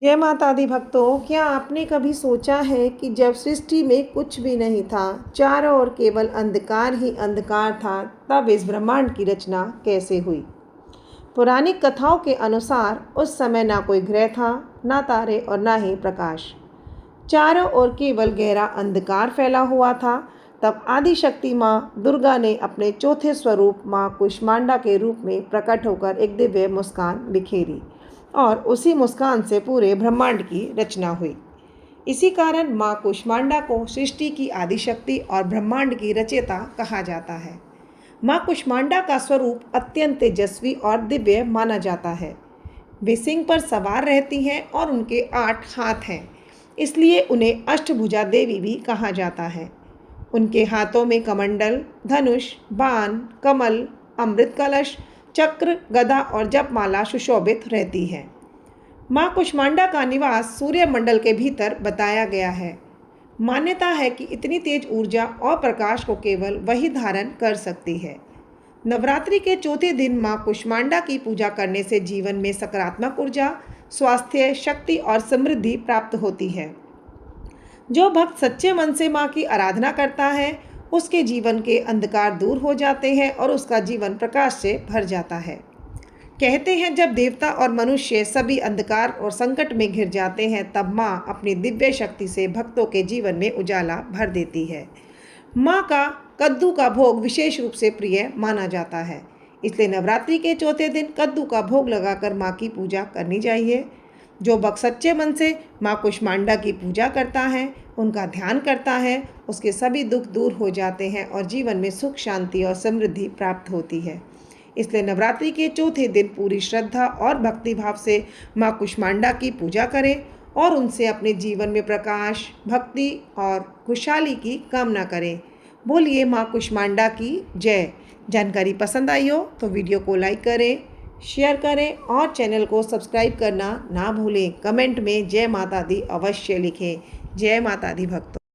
जय माता दी भक्तों, क्या आपने कभी सोचा है कि जब सृष्टि में कुछ भी नहीं था, चारों ओर केवल अंधकार ही अंधकार था, तब इस ब्रह्मांड की रचना कैसे हुई? पौराणिक कथाओं के अनुसार उस समय ना कोई ग्रह था, ना तारे और ना ही प्रकाश। चारों ओर केवल गहरा अंधकार फैला हुआ था। तब आदिशक्ति माँ दुर्गा ने अपने चौथे स्वरूप माँ कुष्मांडा के रूप में प्रकट होकर एक दिव्य मुस्कान बिखेरी और उसी मुस्कान से पूरे ब्रह्मांड की रचना हुई। इसी कारण माँ कुष्मांडा को सृष्टि की आदिशक्ति और ब्रह्मांड की रचयिता कहा जाता है। माँ कुष्मांडा का स्वरूप अत्यंत तेजस्वी और दिव्य माना जाता है। वे सिंह पर सवार रहती हैं और उनके 8 हाथ हैं, इसलिए उन्हें अष्टभुजा देवी भी कहा जाता है। उनके हाथों में कमंडल, धनुष, बाण, कमल, अमृत कलश, चक्र, गदा और जपमाला सुशोभित रहती है। माँ कुष्मांडा का निवास सूर्यमंडल के भीतर बताया गया है। मान्यता है कि इतनी तेज ऊर्जा और प्रकाश को केवल वही धारण कर सकती है। नवरात्रि के चौथे दिन माँ कुष्मांडा की पूजा करने से जीवन में सकारात्मक ऊर्जा, स्वास्थ्य, शक्ति और समृद्धि प्राप्त होती है। जो भक्त सच्चे मन से माँ की आराधना करता है, उसके जीवन के अंधकार दूर हो जाते हैं और उसका जीवन प्रकाश से भर जाता है। कहते हैं, जब देवता और मनुष्य सभी अंधकार और संकट में घिर जाते हैं, तब माँ अपनी दिव्य शक्ति से भक्तों के जीवन में उजाला भर देती है। माँ का कद्दू का भोग विशेष रूप से प्रिय माना जाता है, इसलिए नवरात्रि के चौथे दिन कद्दू का भोग लगाकर माँ की पूजा करनी चाहिए। जो भक्त सच्चे मन से माँ कुष्मांडा की पूजा करता है, उनका ध्यान करता है, उसके सभी दुख दूर हो जाते हैं और जीवन में सुख, शांति और समृद्धि प्राप्त होती है। इसलिए नवरात्रि के चौथे दिन पूरी श्रद्धा और भक्ति भाव से माँ कुष्मांडा की पूजा करें और उनसे अपने जीवन में प्रकाश, भक्ति और खुशहाली की कामना करें। बोलिए माँ कुष्मांडा की जय। जानकारी पसंद आई हो तो वीडियो को लाइक करें, शेयर करें और चैनल को सब्सक्राइब करना ना भूलें। कमेंट में जय माता दी अवश्य लिखें। जय माता दी भक्तों।